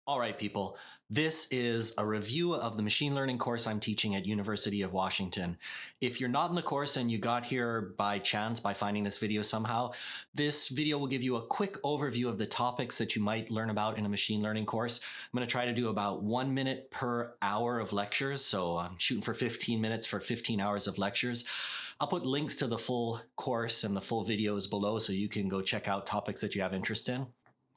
All right, people, this is a review of the machine learning course I'm teaching at University of Washington. If you're not in the course and you got here by chance by finding this video somehow, this video will give you a quick overview of the topics that you might learn about in a machine learning course. I'm going to try to do about 1 minute per hour of lectures, so I'm shooting for 15 minutes for 15 hours of lectures. I'll put links to the full course and the full videos below so you can go check out topics that you have interest in.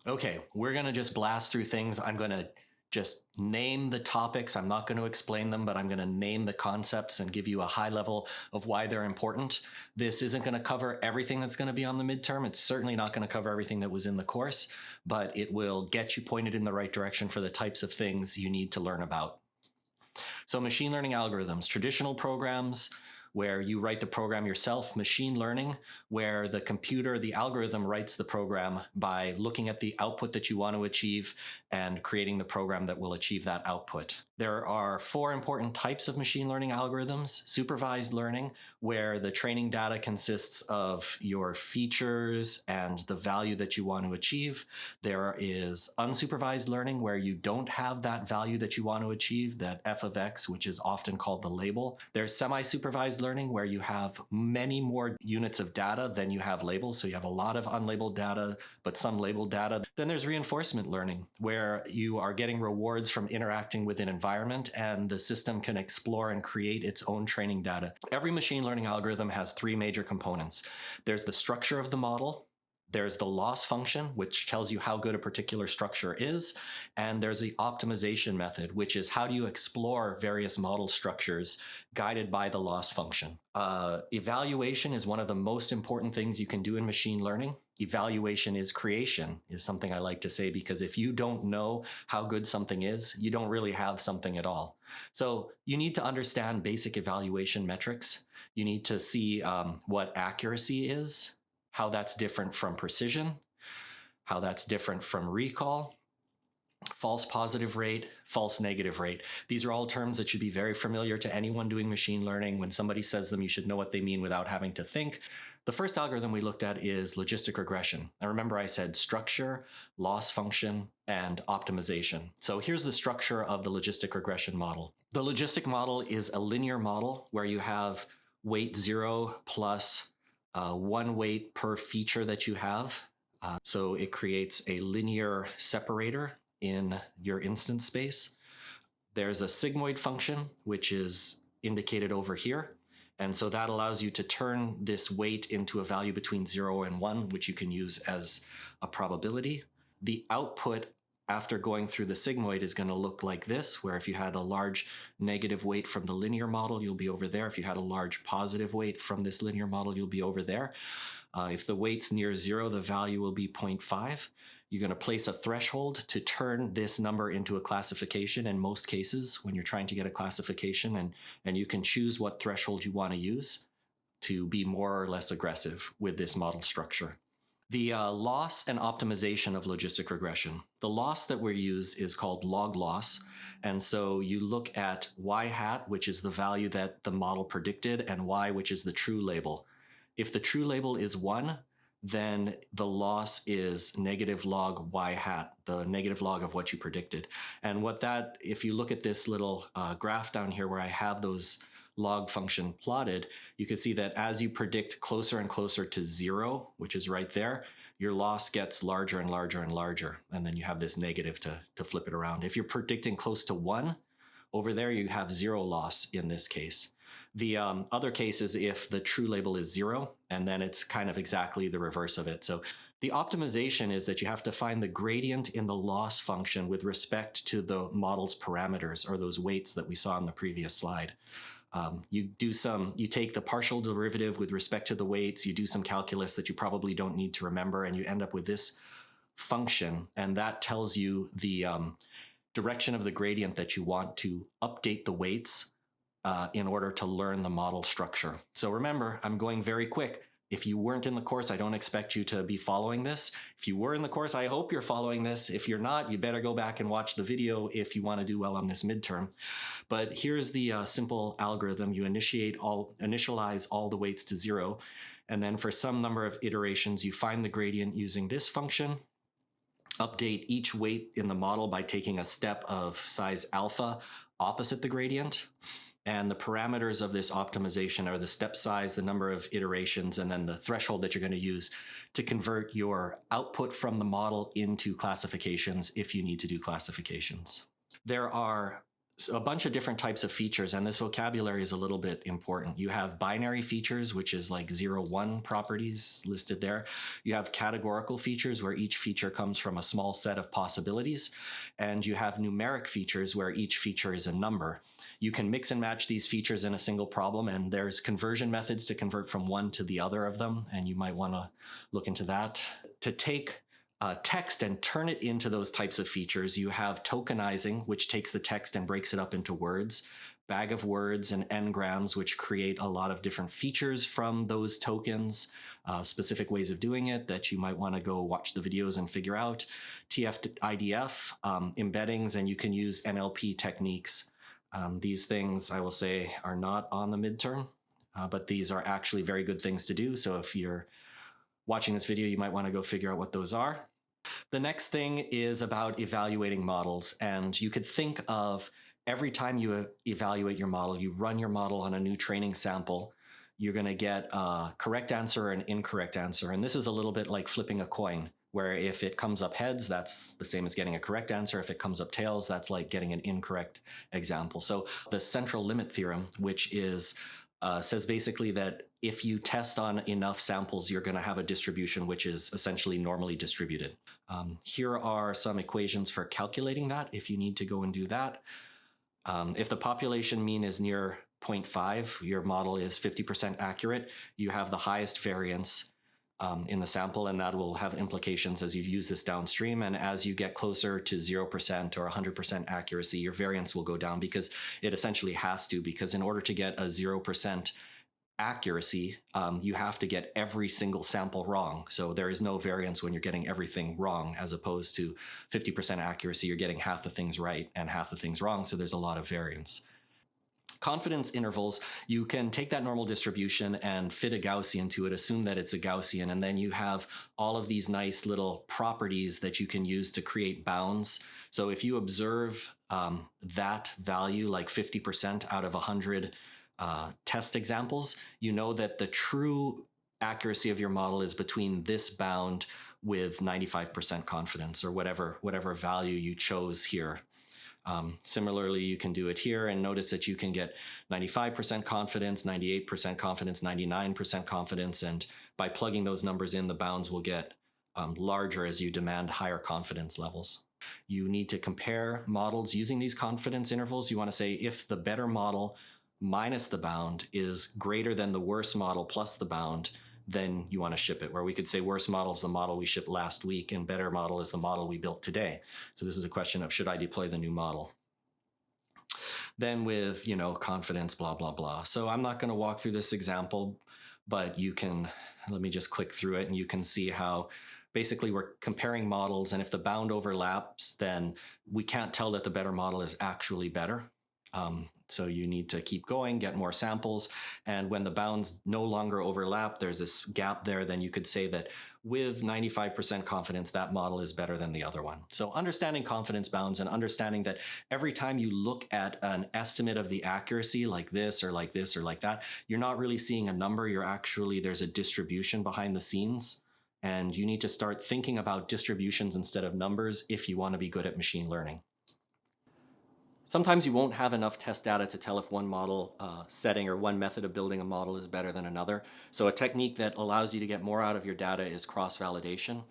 Okay, we're going to just blast through things. I'm going to just name the topics. I'm not going to explain them, but I'm going to name the concepts and give you a high level of why they're important. This isn't going to cover everything that's going to be on the midterm. It's certainly not going to cover everything that was in the course, but it will get you pointed in the right direction for the types of things you need to learn about. So machine learning algorithms, traditional programs, where you write the program yourself, machine learning, where the computer, the algorithm writes the program by looking at the output that you want to achieve and creating the program that will achieve that output. There are 4 important types of machine learning algorithms. Supervised learning, where the training data consists of your features and the value that you want to achieve. There is unsupervised learning, where you don't have that value that you want to achieve, that f of x, which is often called the label. There's semi-supervised learning, where you have many more units of data than you have labels. So you have a lot of unlabeled data, but some labeled data. Then there's reinforcement learning, where you are getting rewards from interacting with an environment and the system can explore and create its own training data. Every machine learning algorithm has 3 major components. There's the structure of the model. There's the loss function, which tells you how good a particular structure is. And there's the optimization method, which is how do you explore various model structures guided by the loss function. Evaluation is one of the most important things you can do in machine learning. Evaluation is creation, is something I like to say, because if you don't know how good something is, you don't really have something at all. So you need to understand basic evaluation metrics. You need to see what accuracy is, how that's different from precision, how that's different from recall, false positive rate, false negative rate. These are all terms that should be very familiar to anyone doing machine learning. When somebody says them, you should know what they mean without having to think. The first algorithm we looked at is logistic regression. And remember I said structure, loss function, and optimization. So here's the structure of the logistic regression model. The logistic model is a linear model where you have weight 0 plus 1 weight per feature that you have. So it creates a linear separator in your instance space. There's a sigmoid function, which is indicated over here. And so that allows you to turn this weight into a value between 0 and 1, which you can use as a probability. The output after going through the sigmoid is going to look like this, where if you had a large negative weight from the linear model, you'll be over there. If you had a large positive weight from this linear model, you'll be over there. If the weight's near 0, the value will be 0.5. You're going to place a threshold to turn this number into a classification in most cases when you're trying to get a classification, and you can choose what threshold you want to use to be more or less aggressive with this model structure. The loss and optimization of logistic regression. The loss that we use is called log loss. And so you look at y hat, which is the value that the model predicted, and y, which is the true label. If the true label is 1, then the loss is negative log y hat, the negative log of what you predicted. And what that, if you look at this little graph down here where I have those log function plotted, you can see that as you predict closer and closer to 0, which is right there, your loss gets larger and larger and larger. And then you have this negative to flip it around. If you're predicting close to 1, over there you have 0 loss in this case. The other case is if the true label is 0, and then it's kind of exactly the reverse of it. So the optimization is that you have to find the gradient in the loss function with respect to the model's parameters, or those weights that we saw in the previous slide. You take the partial derivative with respect to the weights, you do some calculus that you probably don't need to remember, and you end up with this function, and that tells you the direction of the gradient that you want to update the weights in order to learn the model structure. So remember, I'm going very quick. If you weren't in the course, I don't expect you to be following this. If you were in the course, I hope you're following this. If you're not, you better go back and watch the video if you want to do well on this midterm. But here's the simple algorithm. You initialize all the weights to 0, and then for some number of iterations, you find the gradient using this function. update each weight in the model by taking a step of size alpha opposite the gradient. And the parameters of this optimization are the step size, the number of iterations, and then the threshold that you're going to use to convert your output from the model into classifications if you need to do classifications. There are a bunch of different types of features, and this vocabulary is a little bit important. You have binary features, which is like 0, 1 properties listed there. You have categorical features, where each feature comes from a small set of possibilities. And you have numeric features, where each feature is a number. You can mix and match these features in a single problem, and there's conversion methods to convert from one to the other of them, and you might want to look into that. To take text and turn it into those types of features, you have tokenizing, which takes the text and breaks it up into words, bag of words, and n-grams, which create a lot of different features from those tokens, specific ways of doing it that you might want to go watch the videos and figure out, TF-IDF, embeddings, and you can use NLP techniques. These things, I will say, are not on the midterm, but these are actually very good things to do. So if you're watching this video, you might want to go figure out what those are. The next thing is about evaluating models, and you could think of every time you evaluate your model, you run your model on a new training sample, you're going to get a correct answer or an incorrect answer. And this is a little bit like flipping a coin, where if it comes up heads, that's the same as getting a correct answer. If it comes up tails, that's like getting an incorrect example. So the central limit theorem, which is says basically that if you test on enough samples, you're going to have a distribution which is essentially normally distributed. Here are some equations for calculating that if you need to go and do that. If the population mean is near 0.5, your model is 50% accurate, you have the highest variance in the sample, and that will have implications as you use this downstream. And as you get closer to 0% or 100% accuracy, your variance will go down, because it essentially has to, because in order to get a 0% accuracy, you have to get every single sample wrong. So there is no variance when you're getting everything wrong, as opposed to 50% accuracy, you're getting half the things right and half the things wrong. So there's a lot of variance. Confidence intervals, you can take that normal distribution and fit a Gaussian to it, assume that it's a Gaussian, and then you have all of these nice little properties that you can use to create bounds. So if you observe that value, like 50% out of 100 test examples, you know that the true accuracy of your model is between this bound with 95% confidence, or whatever value you chose here. Similarly, you can do it here, and notice that you can get 95% confidence, 98% confidence, 99% confidence, and by plugging those numbers in, the bounds will get larger as you demand higher confidence levels. You need to compare models using these confidence intervals. You want to say if the better model minus the bound is greater than the worst model plus the bound, then you want to ship it, where we could say worst model is the model we shipped last week and better model is the model we built today. So this is a question of, should I deploy the new model? Then with, confidence, blah, blah, blah. So I'm not going to walk through this example, but you can, let me just click through it and you can see how basically we're comparing models, and if the bound overlaps, then we can't tell that the better model is actually better. So you need to keep going, get more samples, and when the bounds no longer overlap, there's this gap there, then you could say that with 95% confidence, that model is better than the other one. So understanding confidence bounds and understanding that every time you look at an estimate of the accuracy like this or like this or like that, you're not really seeing a number, there's a distribution behind the scenes. And you need to start thinking about distributions instead of numbers if you want to be good at machine learning. Sometimes you won't have enough test data to tell if one model setting or one method of building a model is better than another. So a technique that allows you to get more out of your data is cross-validation.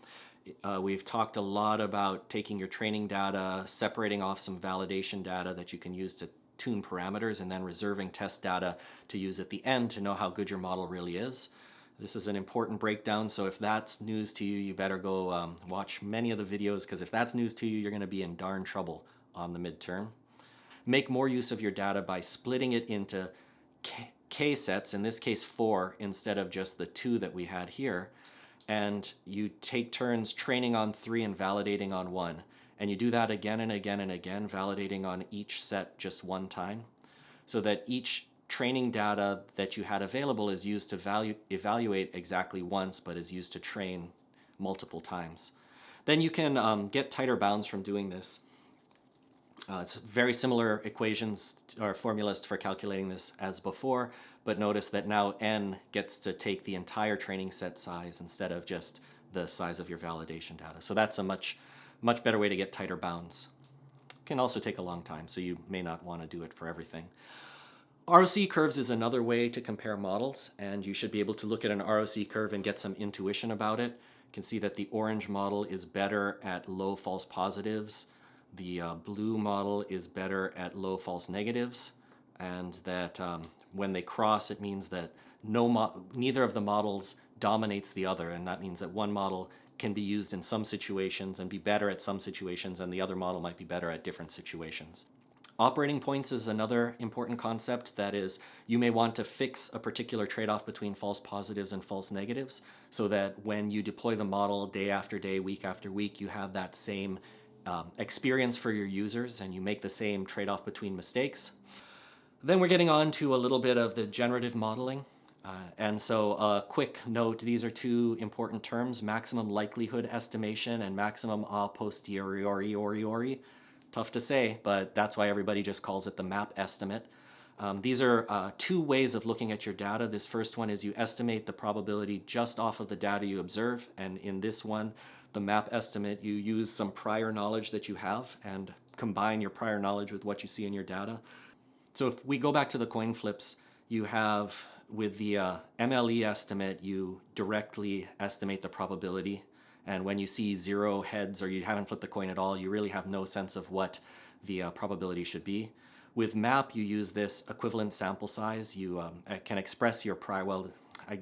We've talked a lot about taking your training data, separating off some validation data that you can use to tune parameters, and then reserving test data to use at the end to know how good your model really is. This is an important breakdown, so if that's news to you, you better go watch many of the videos, because if that's news to you, you're going to be in darn trouble on the midterm. Make more use of your data by splitting it into K sets, in this case 4, instead of just the 2 that we had here. And you take turns training on 3 and validating on 1. And you do that again and again and again, validating on each set just one time, so that each training data that you had available is used to evaluate exactly once, but is used to train multiple times. Then you can get tighter bounds from doing this. It's very similar equations or formulas for calculating this as before, but notice that now n gets to take the entire training set size instead of just the size of your validation data. So that's a much better way to get tighter bounds. It can also take a long time, so you may not want to do it for everything. ROC curves is another way to compare models, and you should be able to look at an ROC curve and get some intuition about it. You can see that the orange model is better at low false positives. The blue model is better at low false negatives, and that when they cross, it means that neither of the models dominates the other, and that means that one model can be used in some situations and be better at some situations, and the other model might be better at different situations. Operating points is another important concept. That is, you may want to fix a particular trade-off between false positives and false negatives so that when you deploy the model day after day, week after week, you have that same experience for your users and you make the same trade-off between mistakes. Then we're getting on to a little bit of the generative modeling. And so a quick note, these are two important terms, maximum likelihood estimation and maximum a posteriori. Tough to say, but that's why everybody just calls it the map estimate. These are two ways of looking at your data. This first one is you estimate the probability just off of the data you observe, and in this one, the map estimate, you use some prior knowledge that you have and combine your prior knowledge with what you see in your data. So if we go back to the coin flips, you have with the MLE estimate, you directly estimate the probability. And when you see 0 heads or you haven't flipped the coin at all, you really have no sense of what the probability should be. With MAP, you use this equivalent sample size. You can express your prior,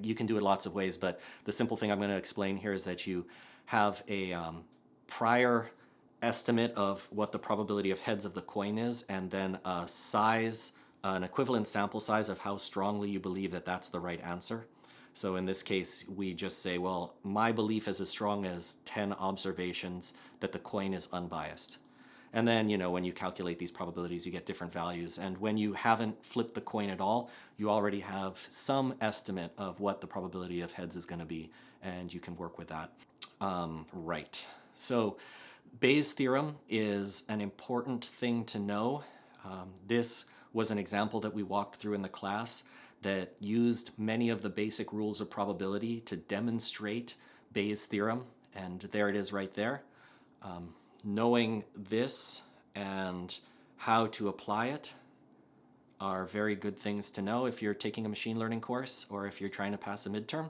you can do it lots of ways, but the simple thing I'm going to explain here is that you have a prior estimate of what the probability of heads of the coin is, and then a size, an equivalent sample size of how strongly you believe that that's the right answer. So in this case, we just say, well, my belief is as strong as 10 observations that the coin is unbiased. And then, when you calculate these probabilities, you get different values. And when you haven't flipped the coin at all, you already have some estimate of what the probability of heads is going to be, and you can work with that. Right. So Bayes' theorem is an important thing to know. This was an example that we walked through in the class that used many of the basic rules of probability to demonstrate Bayes' theorem, and there it is right there. Knowing this and how to apply it are very good things to know if you're taking a machine learning course or if you're trying to pass a midterm.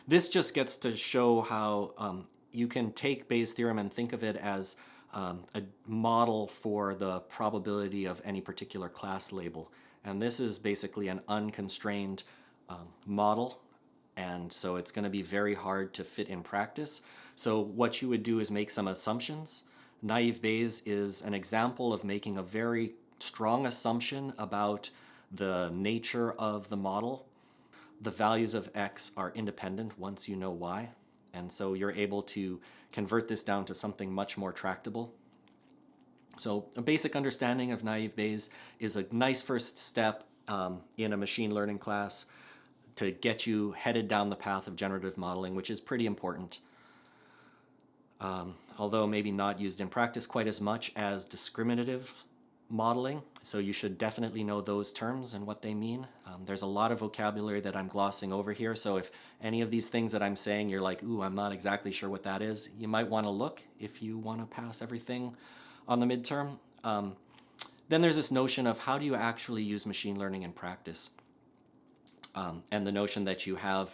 This just gets to show how you can take Bayes' theorem and think of it as a model for the probability of any particular class label. And this is basically an unconstrained model, and so it's going to be very hard to fit in practice. So what you would do is make some assumptions. Naive Bayes is an example of making a very strong assumption about the nature of the model. The values of X are independent once you know Y, and so you're able to convert this down to something much more tractable. So a basic understanding of naive Bayes is a nice first step in a machine learning class to get you headed down the path of generative modeling, which is pretty important. Although maybe not used in practice quite as much as discriminative modeling. So you should definitely know those terms and what they mean. There's a lot of vocabulary that I'm glossing over here. So if any of these things that I'm saying, you're like, ooh, I'm not exactly sure what that is, you might want to look if you want to pass everything on the midterm. Then there's this notion of how do you actually use machine learning in practice? And the notion that you have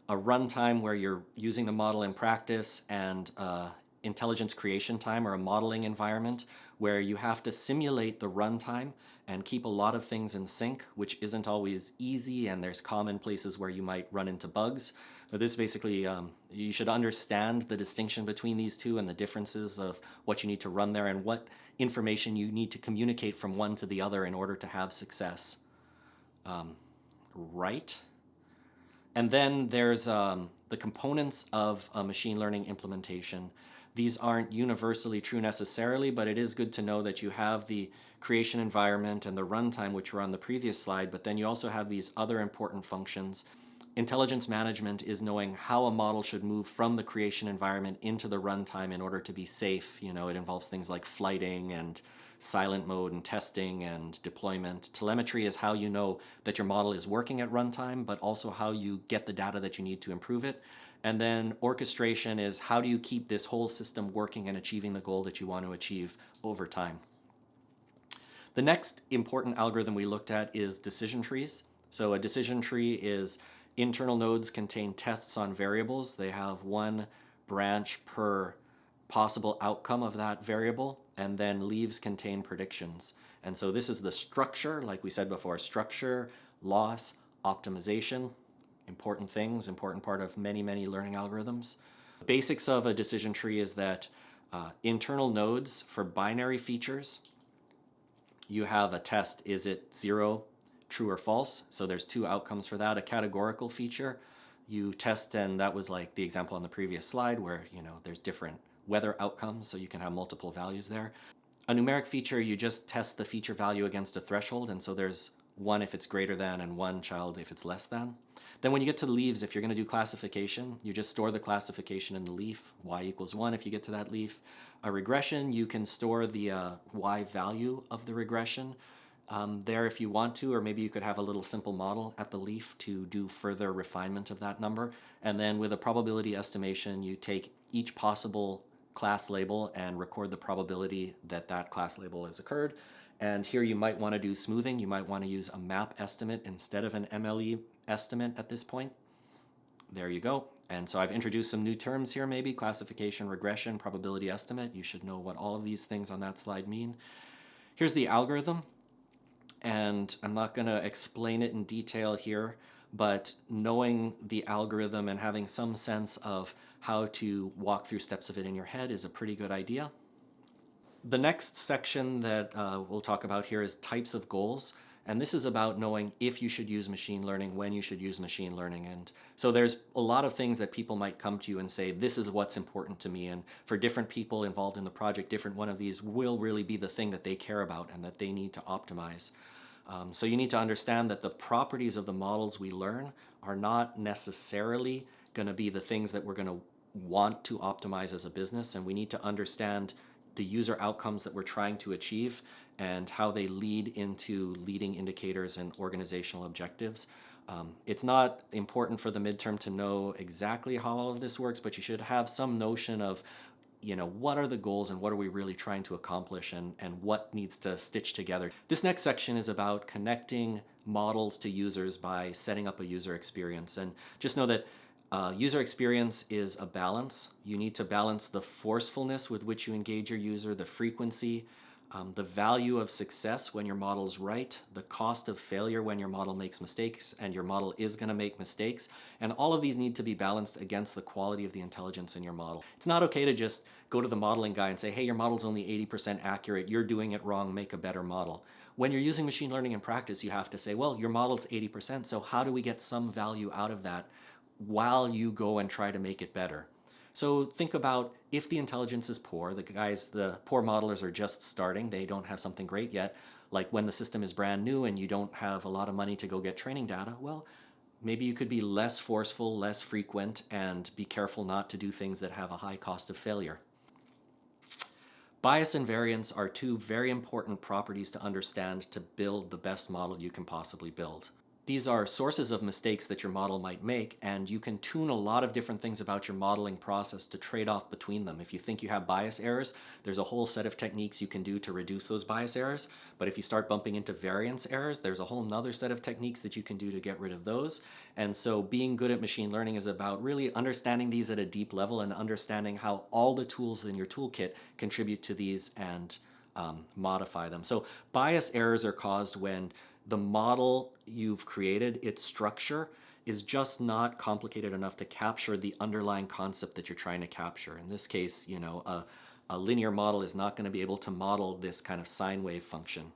a runtime where you're using the model in practice and intelligence creation time or a modeling environment where you have to simulate the runtime and keep a lot of things in sync, which isn't always easy, and there's common places where you might run into bugs. But this basically, you should understand the distinction between these two and the differences of what you need to run there and what information you need to communicate from one to the other in order to have success. Right? And then there's the components of a machine learning implementation. These aren't universally true necessarily, but it is good to know that you have the creation environment and the runtime, which were on the previous slide, but then you also have these other important functions. Intelligence management is knowing how a model should move from the creation environment into the runtime in order to be safe. You know, it involves things like flighting and silent mode and testing and deployment. Telemetry is how you know that your model is working at runtime, but also how you get the data that you need to improve it. And then orchestration is how do you keep this whole system working and achieving the goal that you want to achieve over time. The next important algorithm we looked at is decision trees. So a decision tree is internal nodes contain tests on variables. They have one branch per possible outcome of that variable, and then leaves contain predictions. And so this is the structure, like we said before, structure, loss, optimization, important things, important part of many, many learning algorithms. The basics of a decision tree is that internal nodes for binary features, you have a test, is it 0, true or false? So there's two outcomes for that. A categorical feature, you test, and that was like the example on the previous slide where, you know, there's different weather outcomes, so you can have multiple values there. A numeric feature, you just test the feature value against a threshold, and so there's 1 if it's greater than and 1 child if it's less than. Then when you get to leaves, if you're going to do classification, you just store the classification in the leaf, y equals 1 if you get to that leaf. A regression, you can store the y value of the regression there if you want to, or maybe you could have a little simple model at the leaf to do further refinement of that number. And then with a probability estimation, you take each possible class label and record the probability that that class label has occurred. And here you might want to do smoothing. You might want to use a map estimate instead of an MLE estimate at this point. There you go. And so I've introduced some new terms here, maybe classification, regression, probability estimate. You should know what all of these things on that slide mean. Here's the algorithm. And I'm not going to explain it in detail here, but knowing the algorithm and having some sense of how to walk through steps of it in your head is a pretty good idea. The next section that we'll talk about here is types of goals. And this is about knowing if you should use machine learning, when you should use machine learning. And so there's a lot of things that people might come to you and say, this is what's important to me. And for different people involved in the project, different one of these will really be the thing that they care about and that they need to optimize. So you need to understand that the properties of the models we learn are not necessarily going to be the things that we're going to want to optimize as a business. And we need to understand the user outcomes that we're trying to achieve and how they lead into leading indicators and organizational objectives. It's not important for the midterm to know exactly how all of this works, but you should have some notion of, you know, what are the goals and what are we really trying to accomplish and what needs to stitch together. This next section is about connecting models to users by setting up a user experience. And just know that user experience is a balance. You need to balance the forcefulness with which you engage your user, the frequency, the value of success when your model is right, the cost of failure when your model makes mistakes, and your model is going to make mistakes. And all of these need to be balanced against the quality of the intelligence in your model. It's not okay to just go to the modeling guy and say, hey, your model's only 80% accurate, you're doing it wrong, make a better model. When you're using machine learning in practice, you have to say, well, your model's 80%, so how do we get some value out of that while you go and try to make it better? So think about if the intelligence is poor, the poor modelers are just starting, they don't have something great yet, like when the system is brand new and you don't have a lot of money to go get training data, well, maybe you could be less forceful, less frequent, and be careful not to do things that have a high cost of failure. Bias and variance are two very important properties to understand to build the best model you can possibly build. These are sources of mistakes that your model might make, and you can tune a lot of different things about your modeling process to trade off between them. If you think you have bias errors, there's a whole set of techniques you can do to reduce those bias errors. But if you start bumping into variance errors, there's a whole nother set of techniques that you can do to get rid of those. And so being good at machine learning is about really understanding these at a deep level and understanding how all the tools in your toolkit contribute to these and modify them. So bias errors are caused when the model you've created, its structure, is just not complicated enough to capture the underlying concept that you're trying to capture. In this case, you know, a linear model is not going to be able to model this kind of sine wave function.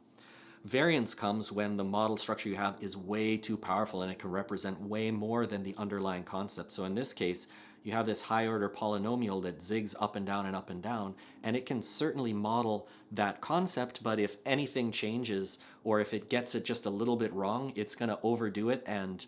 Variance comes when the model structure you have is way too powerful and it can represent way more than the underlying concept. So in this case, you have this high order polynomial that zigs up and down, and it can certainly model that concept, but if anything changes or if it gets it just a little bit wrong, it's going to overdo it and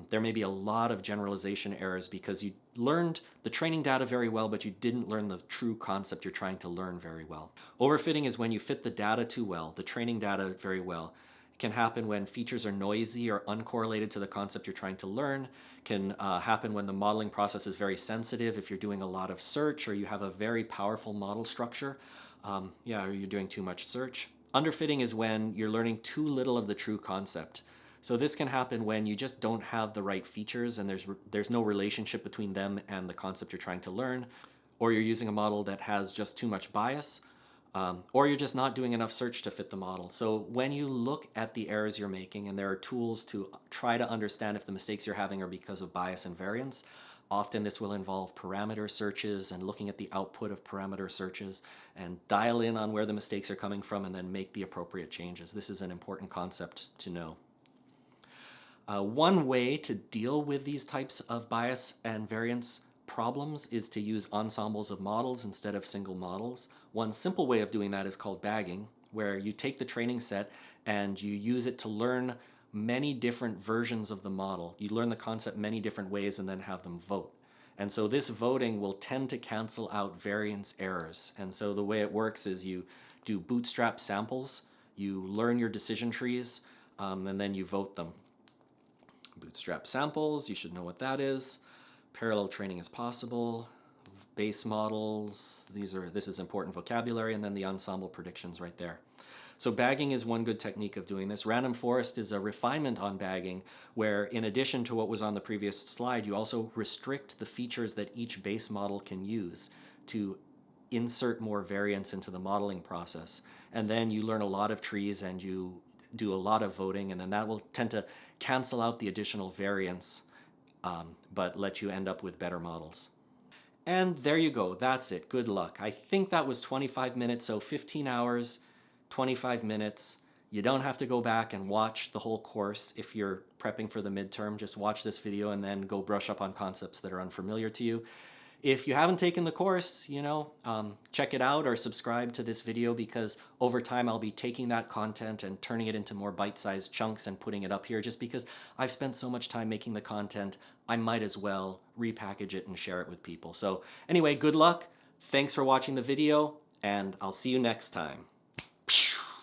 There may be a lot of generalization errors because you learned the training data very well, but you didn't learn the true concept you're trying to learn very well. Overfitting is when you fit the data too well, the training data very well. It can happen when features are noisy or uncorrelated to the concept you're trying to learn. It can happen when the modeling process is very sensitive, if you're doing a lot of search or you have a very powerful model structure. Or you're doing too much search. Underfitting is when you're learning too little of the true concept. So this can happen when you just don't have the right features and there's no relationship between them and the concept you're trying to learn, or you're using a model that has just too much bias, or you're just not doing enough search to fit the model. So when you look at the errors you're making, and there are tools to try to understand if the mistakes you're having are because of bias and variance, often this will involve parameter searches and looking at the output of parameter searches and dial in on where the mistakes are coming from and then make the appropriate changes. This is an important concept to know. One way to deal with these types of bias and variance problems is to use ensembles of models instead of single models. One simple way of doing that is called bagging, where you take the training set and you use it to learn many different versions of the model. You learn the concept many different ways and then have them vote. And so this voting will tend to cancel out variance errors. And so the way it works is you do bootstrap samples, you learn your decision trees, and then you vote them. Bootstrap samples, you should know what that is. Parallel training is possible. Base models, this is important vocabulary, and then the ensemble predictions right there. So bagging is one good technique of doing this. Random forest is a refinement on bagging where, in addition to what was on the previous slide, you also restrict the features that each base model can use to insert more variance into the modeling process. And then you learn a lot of trees and you do a lot of voting, and then that will tend to cancel out the additional variance, but let you end up with better models. And there you go, that's it, good luck. I think that was 25 minutes, so 15 hours, 25 minutes. You don't have to go back and watch the whole course if you're prepping for the midterm. Just watch this video and then go brush up on concepts that are unfamiliar to you. If you haven't taken the course, check it out or subscribe to this video, because over time I'll be taking that content and turning it into more bite-sized chunks and putting it up here. Just because I've spent so much time making the content, I might as well repackage it and share it with people. So anyway, good luck. Thanks for watching the video, and I'll see you next time.